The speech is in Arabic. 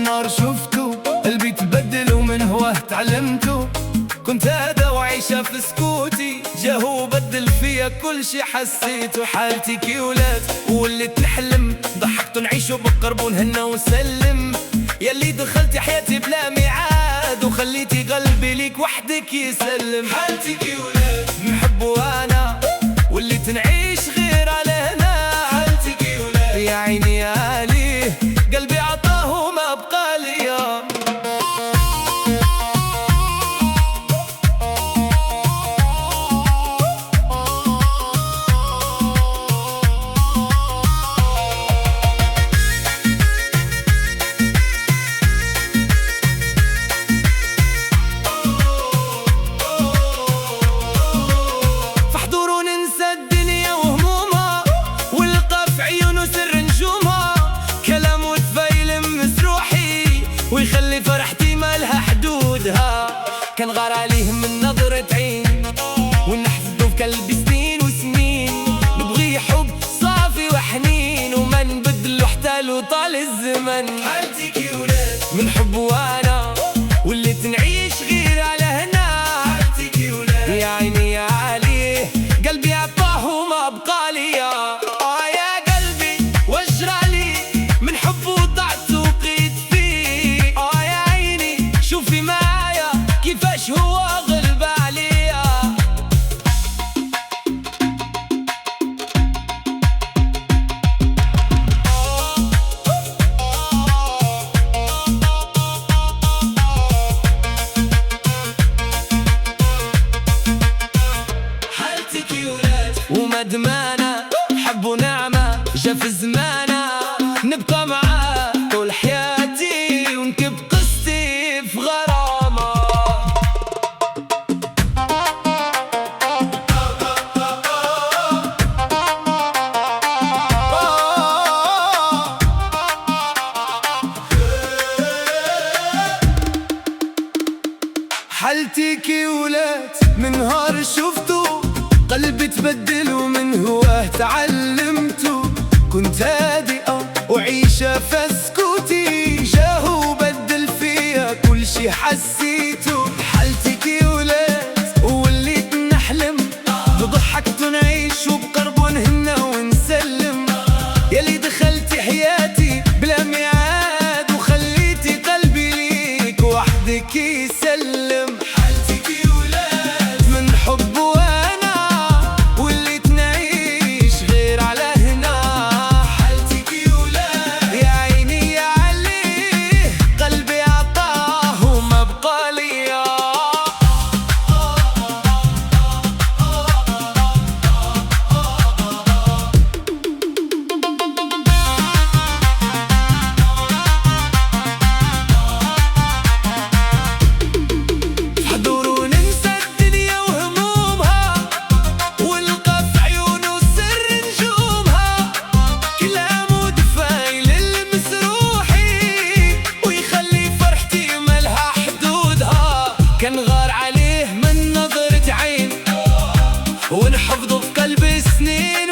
نهار شفته قلبي تبدل ومن هواه تعلمته. كنت هذا وعيشة في سكوتي، جاهو بدل فيا كل شي حسيته. حالتي كي ولاد وليت نحلم، ضحكت نعيش وبقرب ونهنى ونسلم. ياللي دخلتي حياتي بلا ميعاد وخليتي قلبي ليك وحدك يسلم. حالتي كي ولاد نحب وانا وليت نعيش غير على هنا. حالتي كي ولاد يا عيني يا ليه قلبي عطاه وما بقى ليا. ويخلي فرحتي مالها حدودها، كان غار عليه من نظرة عين ونحفظه في قلبي سنين وسنين. نبغي حب صافي وحنين وما نبدلو حتى لو طال الزمن. حالتي كي ولاد من حب وانا وليت نعيش غير على هنا. حالتي كي ولاد يا عيني يا عليه قلبي عطاه وما بقى ليا. هو غلب عليا حالتي كي ولاد ومدمانة حب ونعمة جا في زمانة. نبقى معاه طول حياتي ونكب قصتي في غرامة. حالتي كي ولاد من نهار شفته قلبي تبدل ومن هواه تعلمته. كنت هادئة وعيشة في سكوتي، جاهو بدل فيا كل شي حسيته. حالتي كي ولاد وليت نحلم، ضحكت ونعيش وبقرب ونهنى ونسلم. ياللي دخلتي حياتي بلا ميعاد وخليتي قلبي ليك وحدك يسلم. حالتي كي ولاد من حب وانا وليت نعيش غير على هنا. حالتي كي ولاد يا عيني يا عليه قلبي عطاه وما بقى ليا. كان غار عليه من نظرة عين ونحفظه في قلبي سنين